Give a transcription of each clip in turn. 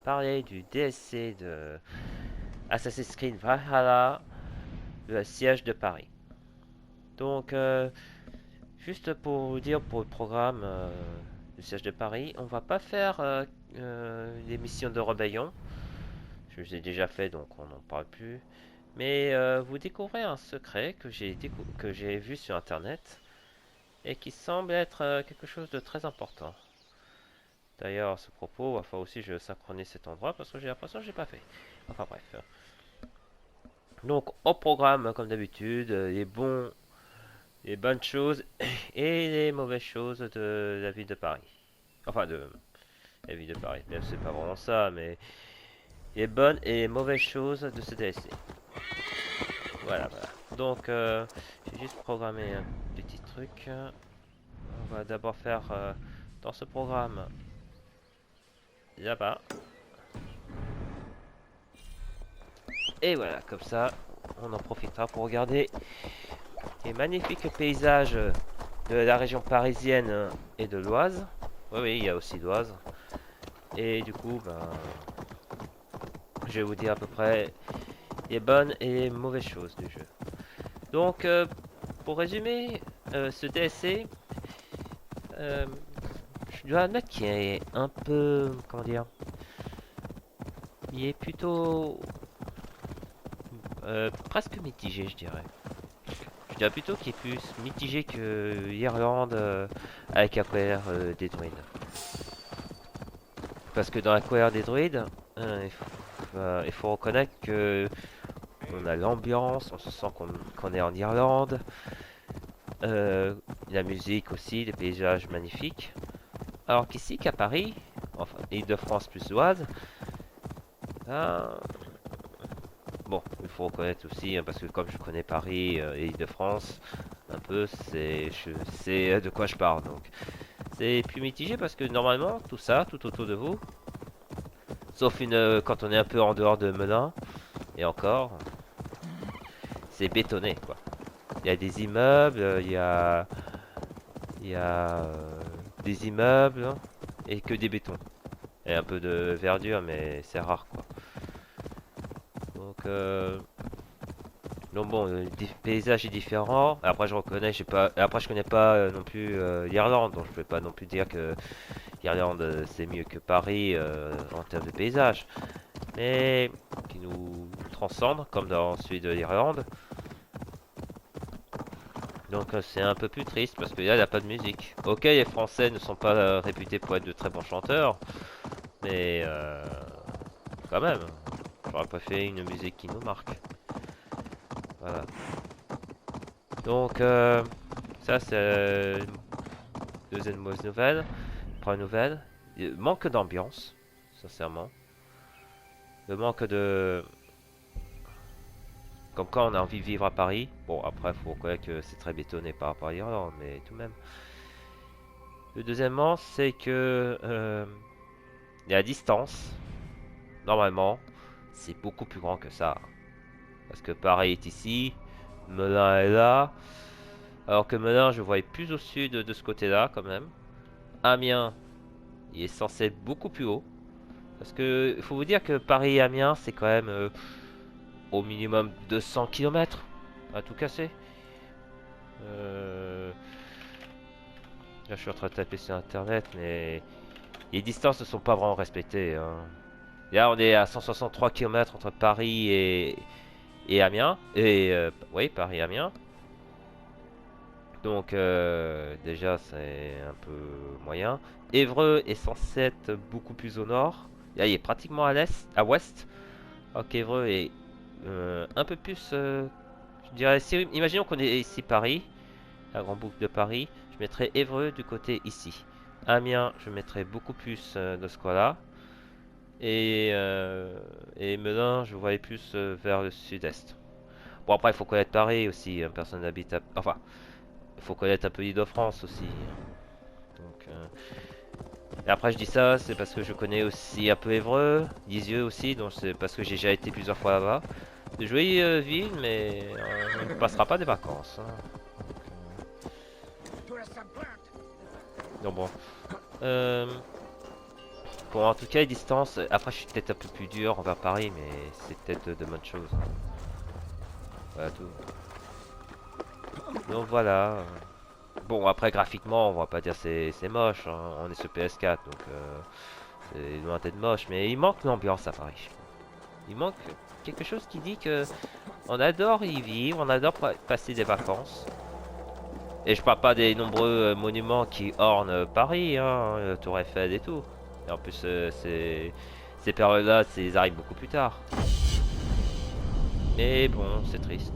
Parler du DLC de Assassin's Creed Valhalla, le siège de Paris. Donc, juste pour vous dire pour le programme du siège de Paris, on va pas faire les missions de rébellion. Je les ai déjà fait, donc on n'en parle plus. Mais vous découvrez un secret que j'ai vu sur internet et qui semble être quelque chose de très important. D'ailleurs, à ce propos, il va falloir aussi que je synchronise cet endroit parce que j'ai l'impression que j'ai pas fait. Enfin bref. Donc au programme, comme d'habitude, les bonnes choses et les mauvaises choses de la ville de Paris. Enfin de la ville de Paris. Même c'est pas vraiment ça, mais les bonnes et les mauvaises choses de ce DLC. Voilà, voilà. Donc j'ai juste programmé un petit truc. On va d'abord faire dans ce programme là-bas. Et voilà, comme ça, on en profitera pour regarder les magnifiques paysages de la région parisienne et de l'Oise. Oui, oui, il y a aussi l'Oise. Et du coup, ben, je vais vous dire à peu près les bonnes et les mauvaises choses du jeu. Donc, pour résumer, ce DLC, euh, je dois admettre qu'il est un peu, comment dire, il est plutôt presque mitigé, je dirais. Je dirais plutôt qu'il est plus mitigé que l'Irlande avec la colère des druides. Parce que dans la colère des druides, il faut reconnaître que on a l'ambiance, on se sent qu'on est en Irlande, la musique aussi, les paysages magnifiques. Alors qu'ici, qu'à Paris, enfin Île-de-France plus Oise, ben, bon, il faut reconnaître aussi, hein, parce que comme je connais Paris et Île-de-France, un peu, je sais de quoi je parle. Donc, c'est plus mitigé parce que normalement, tout ça, tout autour de vous, sauf quand on est un peu en dehors de Melun, et encore, c'est bétonné, quoi. Il y a des immeubles, il y a des immeubles hein, et que des bétons. Et un peu de verdure, mais c'est rare, quoi. Donc, donc bon, le paysage est différent. Après, je reconnais, j'ai pas. Après, je connais pas non plus l'Irlande, donc je peux pas non plus dire que l'Irlande c'est mieux que Paris en termes de paysage. Mais qui nous transcende, comme dans celui de l'Irlande. Donc c'est un peu plus triste parce que là, il n'y a pas de musique. Ok, les Français ne sont pas réputés pour être de très bons chanteurs, mais quand même, j'aurais préféré une musique qui nous marque. Voilà. Donc ça c'est deuxième mauvaise nouvelle. Première nouvelle, il manque d'ambiance, sincèrement. Le manque de... Comme quand on a envie de vivre à Paris. Bon, après, il faut reconnaître que c'est très bétonné par rapport à l'Irlande, mais tout de même. Le deuxièmement, c'est que la distance, normalement, c'est beaucoup plus grand que ça. Parce que Paris est ici, Melun est là. Alors que Melun, je voyais plus au sud de ce côté-là, quand même. Amiens, il est censé être beaucoup plus haut. Parce que, il faut vous dire que Paris et Amiens, c'est quand même au minimum 200 km à tout casser. Euh, Là, je suis en train de taper sur internet, mais les distances ne sont pas vraiment respectées. Hein. Là, on est à 163 km entre Paris et Amiens. Et oui, Paris-Amiens. Donc, déjà, c'est un peu moyen. Évreux est censé être beaucoup plus au nord. Là, il est pratiquement à l'est, à ouest. Alors qu'Évreux est un peu plus. Je dirais, imaginons qu'on est ici Paris, la grande boucle de Paris. Je mettrais Évreux du côté ici. Amiens, je mettrais beaucoup plus de ce coin-là. Et Melun, je voyais plus vers le sud-est. Bon, après, il faut connaître Paris aussi. Hein, personne n'habite à... Enfin, il faut connaître un peu l'Île-de-France aussi. Hein. Donc, et après, je dis ça, c'est parce que je connais aussi un peu Évreux, Lisieux aussi, donc c'est parce que j'ai déjà été plusieurs fois là-bas. De jolie ville, mais on ne passera pas des vacances. Hein. Donc bon. Euh, Bon, en tout cas, les distances. Après, je suis peut-être un peu plus dur envers Paris, mais c'est peut-être de bonnes choses. Voilà tout. Donc voilà. Bon, après, graphiquement, on va pas dire c'est moche. Hein. On est sur PS4, donc c'est loin d'être moche. Mais il manque l'ambiance à Paris. Il manque quelque chose qui dit que on adore y vivre, on adore passer des vacances. Et je parle pas des nombreux monuments qui ornent Paris, hein, Tour Eiffel et tout. Et en plus, ces périodes-là, ils arrivent beaucoup plus tard. Mais bon, c'est triste.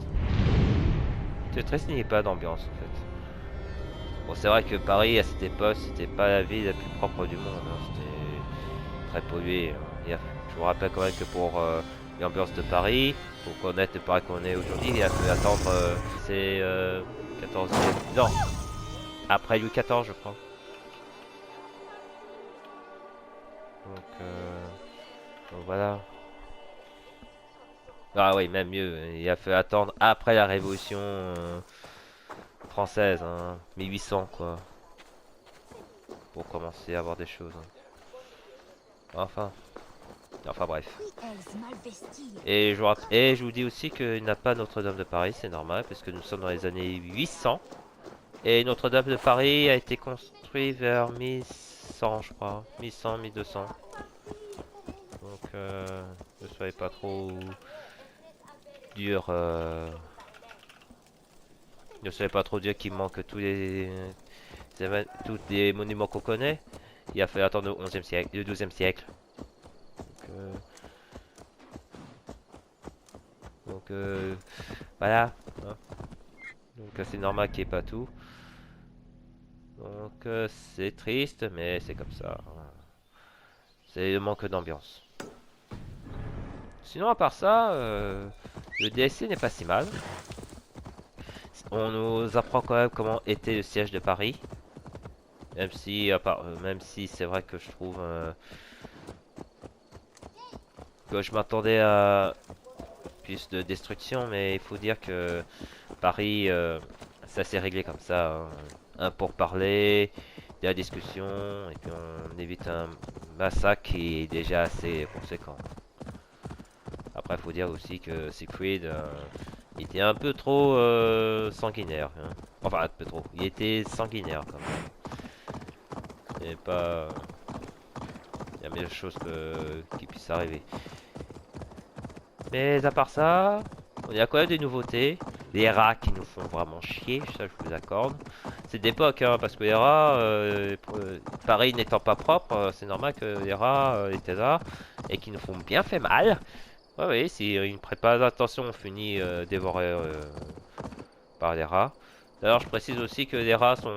C'est triste, il n'y a pas d'ambiance en fait. Bon, c'est vrai que Paris, à cette époque, c'était pas la ville la plus propre du monde. Hein. C'était très pollué. Hein. Je vous rappelle quand même que pour l'ambiance de Paris, pour connaître le Paris qu'on est aujourd'hui, il a fallu attendre, c'est 14e. Non, après Louis XIV, je crois. Donc voilà. Ah oui, même mieux. Il a fallu attendre après la Révolution française, hein, 1800 quoi, pour commencer à voir des choses. Hein. Enfin. Enfin bref. Et je vous dis aussi qu'il n'a pas Notre-Dame de Paris, c'est normal, parce que nous sommes dans les années 800. Et Notre-Dame de Paris a été construit vers 1100, je crois. 1100, 1200. Donc, ne soyez pas trop dur. Ne soyez pas trop dur qu'il manque tous les monuments qu'on connaît. Il a fallu attendre le 11e siècle, le 12e siècle. Donc voilà. Hein. Donc c'est normal qu'il n'y ait pas tout. Donc c'est triste, mais c'est comme ça. Hein. C'est le manque d'ambiance. Sinon, à part ça, le DLC n'est pas si mal. On nous apprend quand même comment était le siège de Paris. Même si c'est vrai que je trouve que je m'attendais à plus de destruction, mais il faut dire que Paris, ça s'est réglé comme ça. Hein. Un pourparler, de la discussion, et puis on évite un massacre qui est déjà assez conséquent. Après, il faut dire aussi que Siegfried était un peu trop sanguinaire. Hein. Enfin, un peu trop. Il était sanguinaire quand même. Et pas. Il y a meilleure chose qui puisse arriver. Mais à part ça, il y a quand même des nouveautés. Les rats qui nous font vraiment chier, ça je vous accorde. C'est d'époque, hein, parce que les rats, Paris n'étant pas propre, c'est normal que les rats étaient là et qui nous font bien fait mal. Ouais, oui, si ils ne prêtent pas attention, on finit dévoré par les rats. D'ailleurs, je précise aussi que les rats sont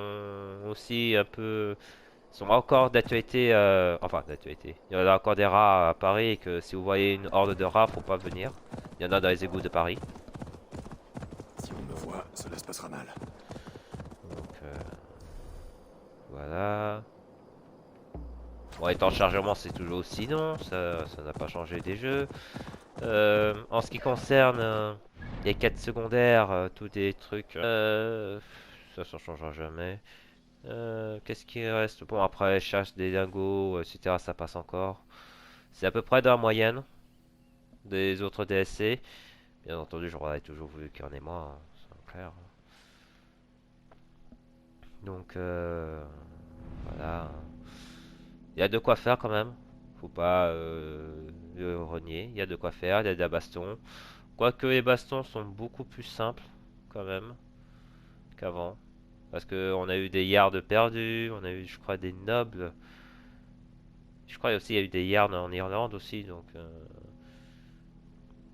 aussi un peu, sont encore d'actualité, enfin d'actualité. Il y en a encore des rats à Paris et que si vous voyez une horde de rats, faut pas venir. Il y en a dans les égouts de Paris. Si on me voit, cela se passera mal. Donc voilà. Bon, les temps de chargement c'est toujours aussi long, ça n'a pas changé des jeux. En ce qui concerne les quêtes secondaires, tous des trucs, ça changera jamais. Qu'est-ce qui reste? Bon, après, chasse des dingos, etc., ça passe encore. C'est à peu près dans la moyenne des autres DSC. Bien entendu, j'aurais toujours voulu qu'il y en ait moins, hein, c'est clair. Donc, voilà. Il y a de quoi faire quand même. Faut pas le renier. Il y a de quoi faire, il y a des bastons. Quoique les bastons sont beaucoup plus simples quand même qu'avant. Parce que on a eu des yards perdus, on a eu je crois des nobles. Je crois aussi il y a eu des yards en Irlande aussi, donc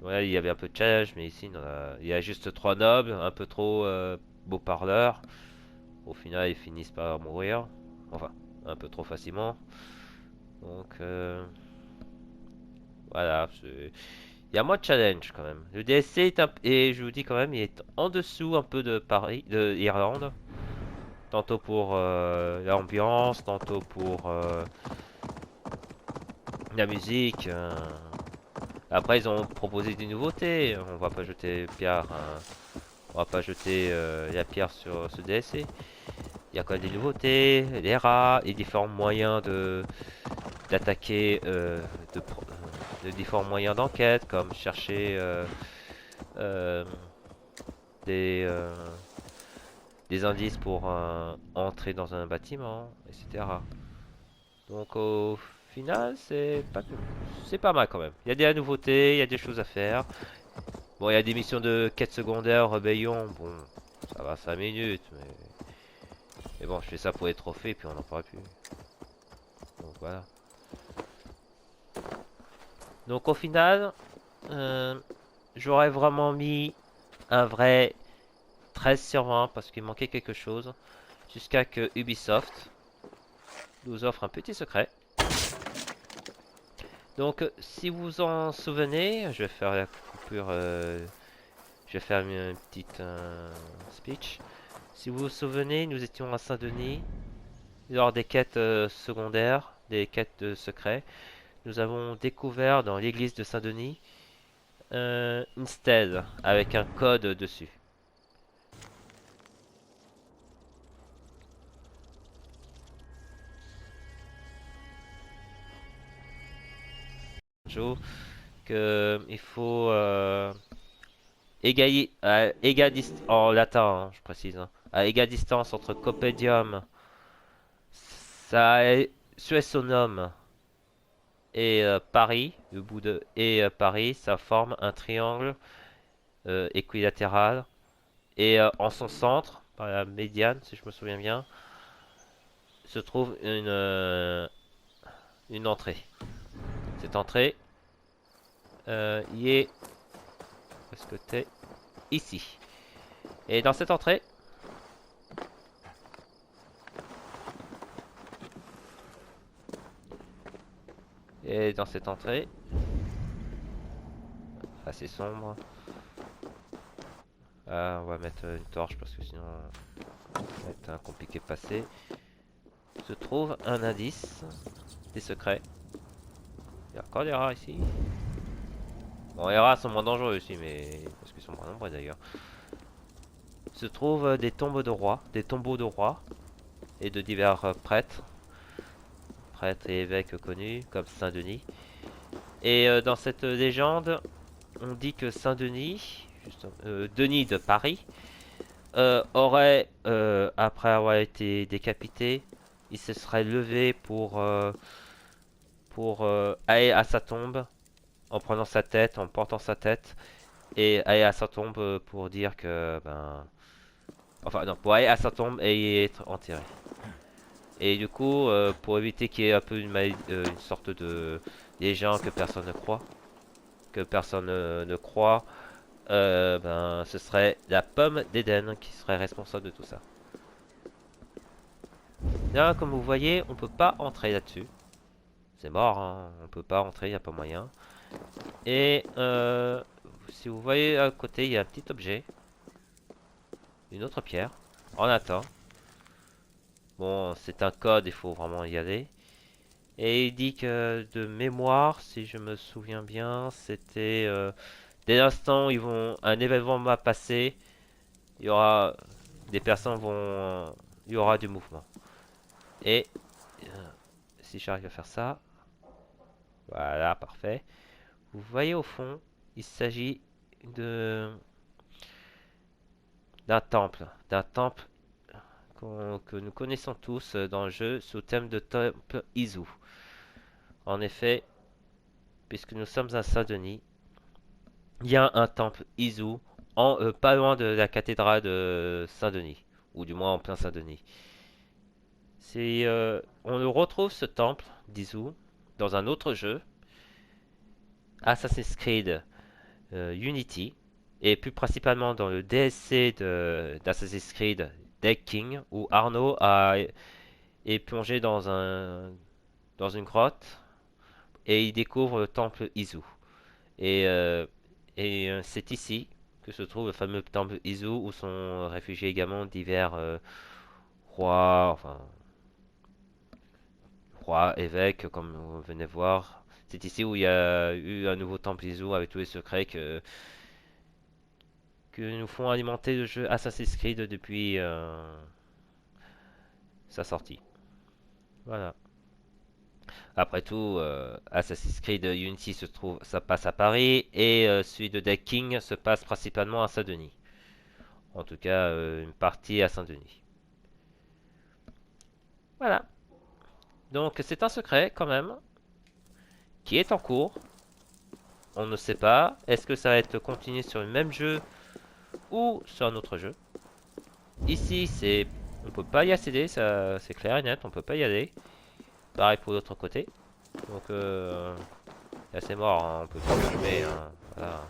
ouais, il y avait un peu de challenge, mais ici il y a juste 3 nobles, un peu trop beaux parleurs. Au final ils finissent par mourir, enfin un peu trop facilement. Donc voilà, il y a moins de challenge quand même. Le DSC est et je vous dis quand même, il est en dessous un peu de Paris, de Irlande. Tantôt pour l'ambiance, tantôt pour la musique. Après, ils ont proposé des nouveautés. On va pas jeter pierre, on va pas jeter la pierre sur ce DSC. Il y a quand même des nouveautés, les rats et différents moyens d'attaquer de différents moyens d'enquête, comme chercher euh, des, euh, des indices pour entrer dans un bâtiment, etc. Donc au final, c'est pas mal quand même. Il y a des nouveautés, il y a des choses à faire. Bon, il y a des missions de quête secondaire, rébellion. Bon, ça va 5 minutes, mais bon, je fais ça pour les trophées, puis on n'en pourra plus. Donc voilà. Donc au final, euh, j'aurais vraiment mis un vrai 13 sur 20 parce qu'il manquait quelque chose. Jusqu'à que Ubisoft nous offre un petit secret. Donc si vous vous en souvenez, je vais faire la coupure, je vais faire une petite speech. Si vous vous souvenez, nous étions à Saint-Denis lors des quêtes secondaires, des quêtes de secret. Nous avons découvert dans l'église de Saint-Denis une stèle avec un code dessus. Joe, que il faut en latin, hein, je précise, hein, à égale distance entre Copedium, ça est Suessonum et Paris, le bout de Paris, ça forme un triangle équilatéral et en son centre, par la médiane, si je me souviens bien, se trouve une entrée. Cette entrée y est, est-ce que t'es ici? Et dans cette entrée, assez sombre. Ah, on va mettre une torche parce que sinon ça va être compliqué de passer. Se trouve un indice des secrets. Il y a encore des rats ici. Bon, les rats sont moins dangereux aussi, mais parce qu'ils sont moins nombreux d'ailleurs. Se trouvent des tombes de rois, des tombeaux de rois et de divers prêtres et évêques connus comme Saint-Denis. Et dans cette légende, on dit que Saint-Denis, Denis de Paris, aurait, après avoir été décapité, il se serait levé pour aller à sa tombe en prenant sa tête, en portant sa tête, et aller à sa tombe pour dire que, ben, enfin non, pour aller à sa tombe et y être enterré. Et du coup, pour éviter qu'il y ait un peu une sorte de légende que personne ne croit, ne croit, ben, ce serait la pomme d'Éden qui serait responsable de tout ça. Là, comme vous voyez, on peut pas entrer là-dessus. C'est mort, hein. On peut pas entrer, il n'y a pas moyen. Et si vous voyez à côté, il y a un petit objet. Une autre pierre. On attend. Bon, c'est un code, il faut vraiment y aller. Et il dit que de mémoire, si je me souviens bien, c'était dès l'instant où un événement va passer, il y aura des personnes vont, il y aura du mouvement. Et si j'arrive à faire ça, voilà, parfait. Vous voyez au fond, il s'agit de d'un temple que nous connaissons tous dans le jeu sous thème de temple Izu. En effet, puisque nous sommes à Saint-Denis, il y a un temple Izu pas loin de la cathédrale de Saint-Denis, ou du moins en plein Saint-Denis. On le retrouve ce temple d'Izu dans un autre jeu, Assassin's Creed Unity, et plus principalement dans le DLC d'Assassin's Creed Dead King, où Arnaud est plongé dans une grotte et il découvre le temple Izu. Et, euh, c'est ici que se trouve le fameux temple Izu où sont réfugiés également divers rois, enfin rois, évêques, comme vous venez voir. C'est ici où il y a eu un nouveau temple Izu avec tous les secrets que nous font alimenter le jeu Assassin's Creed depuis sa sortie. Voilà. Après tout, Assassin's Creed Unity ça passe à Paris et celui de Dead King se passe principalement à Saint-Denis. En tout cas, une partie à Saint-Denis. Voilà. Donc c'est un secret quand même qui est en cours. On ne sait pas. Est-ce que ça va être continué sur le même jeu ou sur un autre jeu? Ici, on peut pas y accéder, ça c'est clair et net. On peut pas y aller. Pareil pour l'autre côté. Donc c'est mort. Hein, on peut pas jouer. Hein, voilà.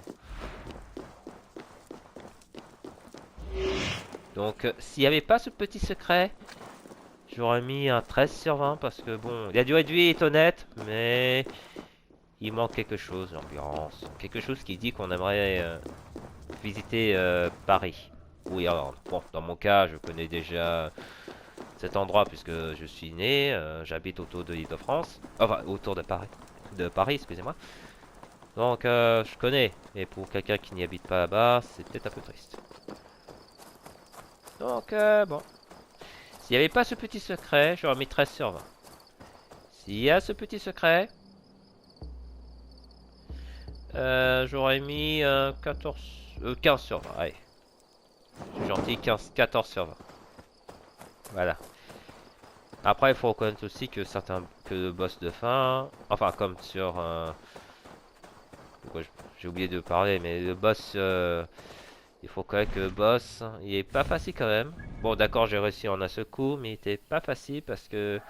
Donc s'il n'y avait pas ce petit secret, j'aurais mis un 13 sur 20 parce que bon, la durée de vie est honnête, mais il manque quelque chose, l'ambiance, quelque chose qui dit qu'on aimerait visiter Paris ou Irlande. Bon, dans mon cas, je connais déjà cet endroit puisque je suis né, j'habite autour de l'Île-de-France, enfin autour de Paris, excusez-moi. Donc je connais, mais pour quelqu'un qui n'y habite pas là-bas, c'est peut-être un peu triste. Donc bon, s'il n'y avait pas ce petit secret, j'aurais mis 13 sur 20. S'il y a ce petit secret, j'aurais mis 15 sur 20. Allez, je suis gentil, 14 sur 20. Voilà. Après, il faut reconnaître aussi que que le boss de fin, enfin comme sur, j'ai oublié de parler, mais le boss, il faut quand même que le boss, il est pas facile quand même. Bon, d'accord, j'ai réussi en un seul coup, mais il était pas facile parce que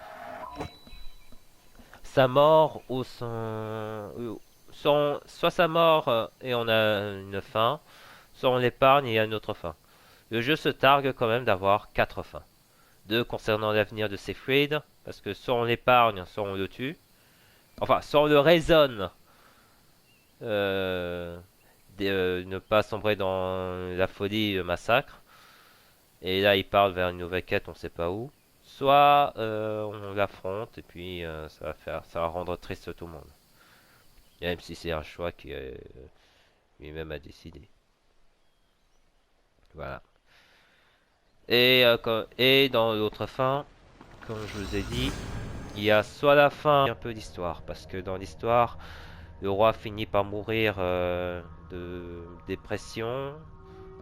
sa mort ou soit sa mort et on a une fin, soit on l'épargne et il y a une autre fin. Le jeu se targue quand même d'avoir 4 fins. Deux concernant l'avenir de Siegfried, parce que soit on l'épargne, soit on le tue. Enfin, soit on le raisonne euh, de ne pas sombrer dans la folie, le massacre. Et là, il part vers une nouvelle quête, on sait pas où. Soit on l'affronte et puis ça va rendre triste tout le monde. Même si c'est un choix qui lui-même a décidé. Voilà. Et dans l'autre fin, comme je vous ai dit, il y a soit la fin et un peu d'histoire, parce que dans l'histoire, le roi finit par mourir de dépression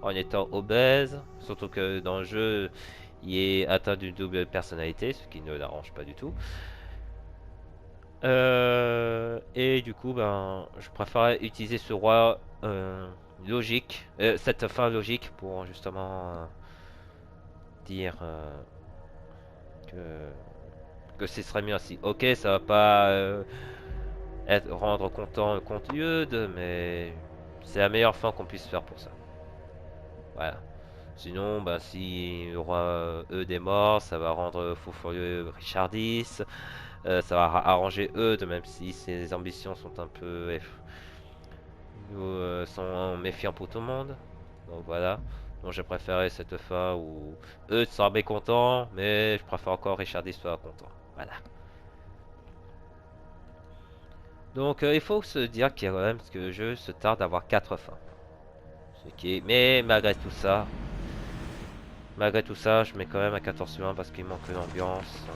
en étant obèse, surtout que dans le jeu, il est atteint d'une double personnalité, ce qui ne l'arrange pas du tout. Et du coup, ben, je préférais utiliser ce roi logique, cette fin logique pour justement dire que ce serait mieux ainsi. Ok, ça va pas rendre content le comte Eudes, mais c'est la meilleure fin qu'on puisse faire pour ça. Voilà. Sinon, bah, si le roi Eudes est mort, ça va rendre fou furieux Richard X. Ça va arranger Eudes, même si ses ambitions sont un peu sont méfiants pour tout le monde. Donc voilà. Donc j'ai préféré cette fin où Eudes sera mécontent, mais je préfère encore Richard X soit content. Voilà. Donc il faut se dire qu'il y a quand même que le jeu se tarde d'avoir 4 fins. Mais malgré tout ça, je mets quand même à 14 sur 1 parce qu'il manque l'ambiance,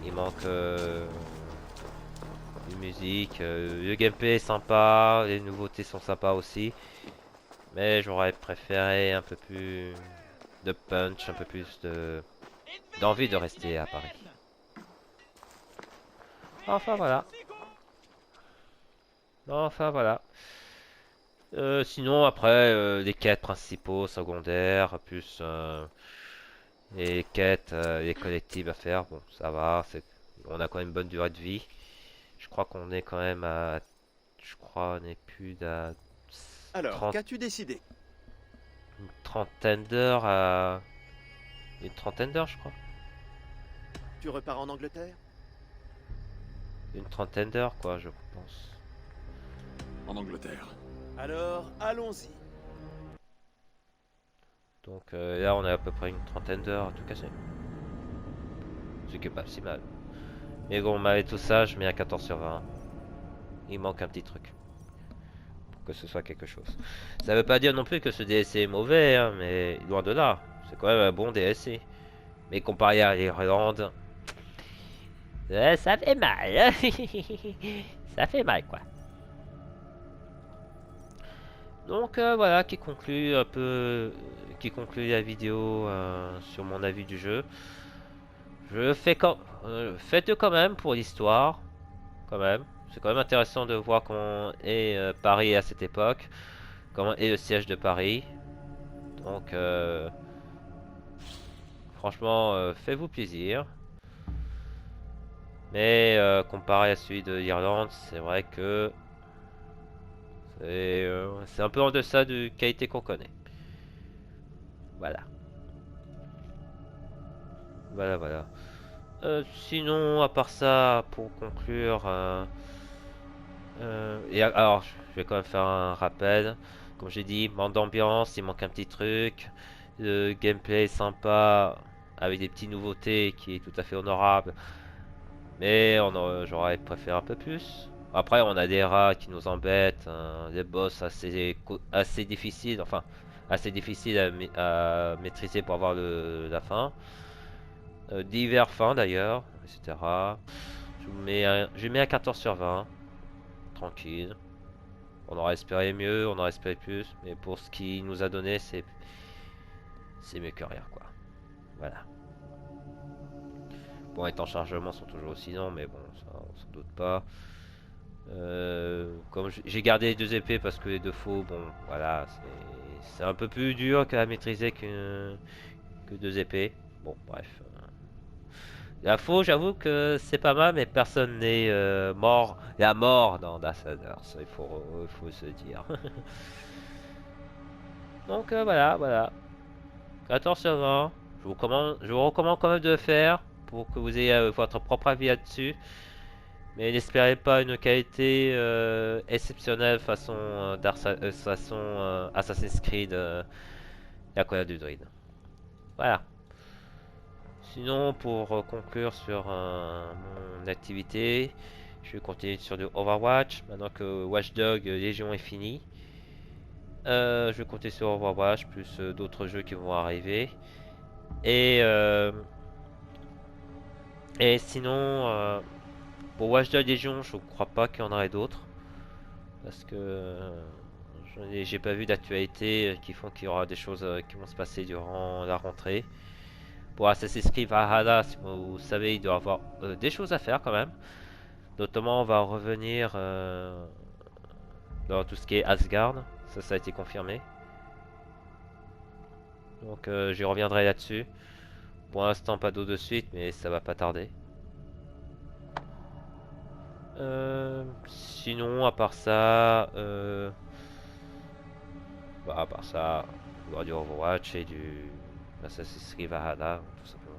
il manque une musique, le gameplay est sympa, les nouveautés sont sympas aussi, mais j'aurais préféré un peu plus de punch, un peu plus d'envie de rester à Paris. Enfin voilà. Enfin voilà. Sinon après les quêtes principaux, secondaires, plus les quêtes, les collectives à faire, bon ça va, on a quand même une bonne durée de vie. Je crois qu'on est quand même à, je crois on est plus d'à Alors, qu'as-tu décidé? une trentaine d'heures à une trentaine d'heures je crois. Tu repars en Angleterre? Une trentaine d'heures quoi je pense. En Angleterre. Alors, allons-y. Donc là on a à peu près une trentaine d'heures à tout casser. Ce qui est pas si mal. Mais bon, malgré tout ça, je mets à 14 sur 20. Il manque un petit truc. Pour que ce soit quelque chose. Ça veut pas dire non plus que ce DLC est mauvais, hein, mais loin de là. C'est quand même un bon DLC. Mais comparé à l'Irlande, Ça fait mal. Ça fait mal, quoi. Donc voilà qui conclut un peu, qui conclut la vidéo sur mon avis du jeu. Je fais faites-le quand même pour l'histoire, quand même. C'est quand même intéressant de voir comment est Paris à cette époque, comment est le siège de Paris. Donc franchement, faites-vous plaisir. Mais comparé à celui de l'Irlande, c'est vrai que c'est un peu en deçà de qualité qu'on connaît. Voilà. Voilà. Sinon, à part ça, pour conclure, alors, je vais quand même faire un rappel. Comme j'ai dit, manque d'ambiance, il manque un petit truc. Le gameplay est sympa, avec des petites nouveautés qui est tout à fait honorable. Mais j'aurais préféré un peu plus. Après, on a des rats qui nous embêtent, des boss assez difficiles, enfin, assez difficiles à maîtriser pour avoir la fin. Divers fins d'ailleurs, etc. Je mets un 14 sur 20. Tranquille. On aurait espéré mieux, on aurait espéré plus, mais pour ce qu'il nous a donné, c'est mieux que rien, quoi. Voilà. Bon, les temps de chargement sont toujours aussi longs, mais bon, ça, on s'en doute pas. Comme j'ai gardé les deux épées parce que les deux faux, bon, voilà, c'est un peu plus dur à maîtriser que deux épées. Bon, bref. La faux, j'avoue que c'est pas mal, mais personne n'est mort. La mort dans Darksiders, il faut se dire. Donc voilà. 14 sur 20. Je vous recommande quand même de le faire pour que vous ayez votre propre avis là-dessus. Mais n'espérez pas une qualité exceptionnelle façon, Assassin's Creed la colère du druide. Voilà. Sinon, pour conclure sur mon activité, je vais continuer sur du Overwatch. Maintenant que Watch Dogs Légion est fini, je vais compter sur Overwatch plus d'autres jeux qui vont arriver. Et sinon, pour Watch Dogs Légion, je ne crois pas qu'il y en aurait d'autres. Parce que j'ai pas vu d'actualité qui font qu'il y aura des choses qui vont se passer durant la rentrée. Pour Assassin's Creed Valhalla, si vous savez, il doit y avoir des choses à faire quand même. Notamment, on va revenir dans tout ce qui est Asgard. Ça a été confirmé. Donc, j'y reviendrai là-dessus. Pour l'instant, pas d'eau de suite, mais ça va pas tarder. Sinon, à part ça, il y aura du Overwatch et du Assassin's Creed Valhalla, tout simplement.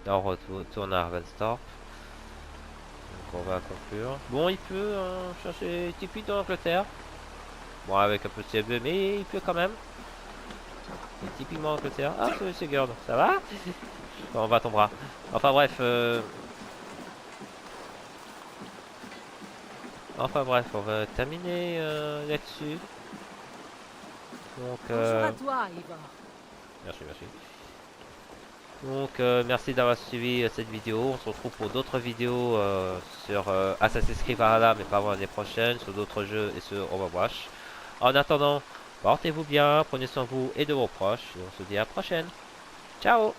Là, on retourne à Ravensthorpe. Donc, on va conclure. Bon, il peut chercher typique de l'Angleterre. Bon, avec un peu de CF2, mais il peut quand même. C'est typiquement Angleterre. Ah, c'est Gerd, ça va? Bon, on va ton bras. Enfin bref, on va terminer là-dessus. Donc, bonjour à toi, Ivor. merci. Donc, merci d'avoir suivi cette vidéo. On se retrouve pour d'autres vidéos sur Assassin's Creed Valhalla, mais pas avant l'année prochaine, sur d'autres jeux et sur Overwatch. En attendant, portez-vous bien, prenez soin de vous et de vos proches, et on se dit à la prochaine. Ciao!